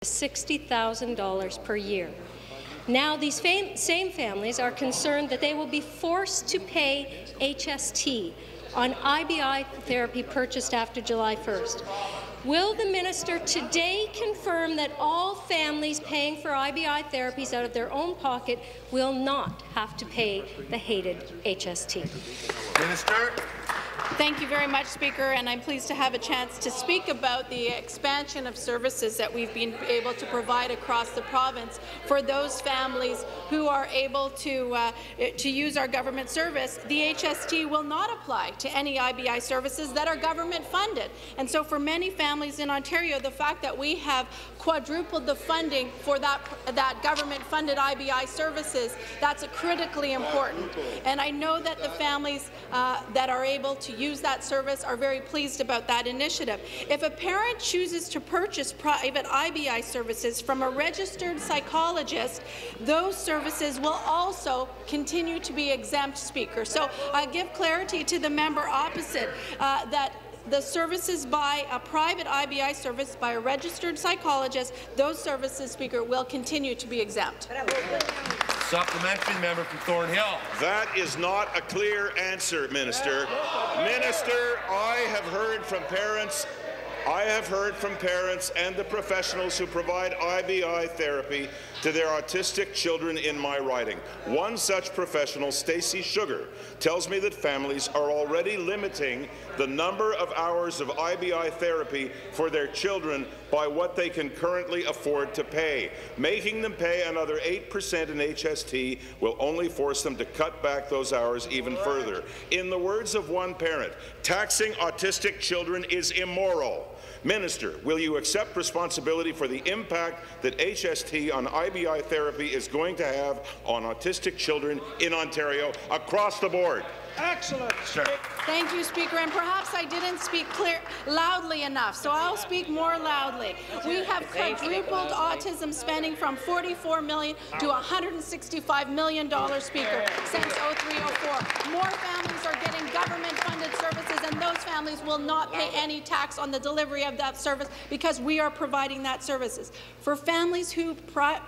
$60,000 per year. Now, these same families are concerned that they will be forced to pay HST on IBI therapy purchased after July 1st. Will the minister today confirm that all families paying for IBI therapies out of their own pocket will not have to pay the hated HST? Minister. Thank you very much, Speaker, and I'm pleased to have a chance to speak about the expansion of services that we've been able to provide across the province for those families who are able to use our government service. The HST will not apply to any IBI services that are government funded, and so for many families in Ontario, the fact that we have quadrupled the funding for that government-funded IBI services, that's critically important. And I know that the families that are able to use that service are very pleased about that initiative. If a parent chooses to purchase private IBI services from a registered psychologist, those services will also continue to be exempt, Speaker. So I give clarity to the member opposite that the services by a private IBI service by a registered psychologist, those services, Speaker, will continue to be exempt. Supplementary member from Thornhill. That is not a clear answer, Minister. Minister, I have heard from parents and the professionals who provide IBI therapy to their autistic children in my riding. One such professional, Stacey Sugar, tells me that families are already limiting the number of hours of IBI therapy for their children by what they can currently afford to pay. Making them pay another 8% in HST will only force them to cut back those hours even further. In the words of one parent, taxing autistic children is immoral. Minister, will you accept responsibility for the impact that HST on IBI therapy is going to have on autistic children in Ontario across the board? Excellent. Sure. Thank you, Speaker. And perhaps I didn't speak loudly enough, so I'll speak more loudly. We have quadrupled autism spending from $44 million to $165 million, Speaker, since 03-04. More families are getting government-funded services, and those families will not pay any tax on the delivery of that service because we are providing that services. For families who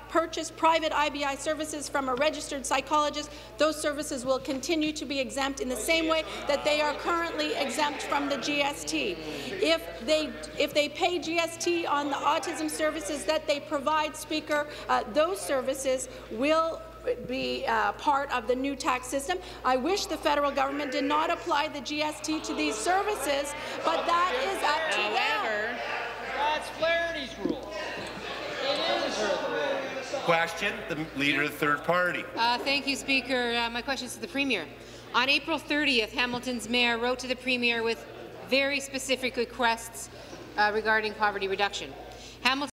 purchase private IBI services from a registered psychologist, those services will continue to be exempt in the same way that they are currently exempt from the GST. If they pay GST on the autism services that they provide, Speaker, those services will be part of the new tax system. I wish the federal government did not apply the GST to these services, but that is up to them. That's Flaherty's rule. It is her rule. Question, the Leader of the Third Party. Thank you, Speaker. My question is to the Premier. On April 30th, Hamilton's mayor wrote to the Premier with very specific requests regarding poverty reduction. Hamilton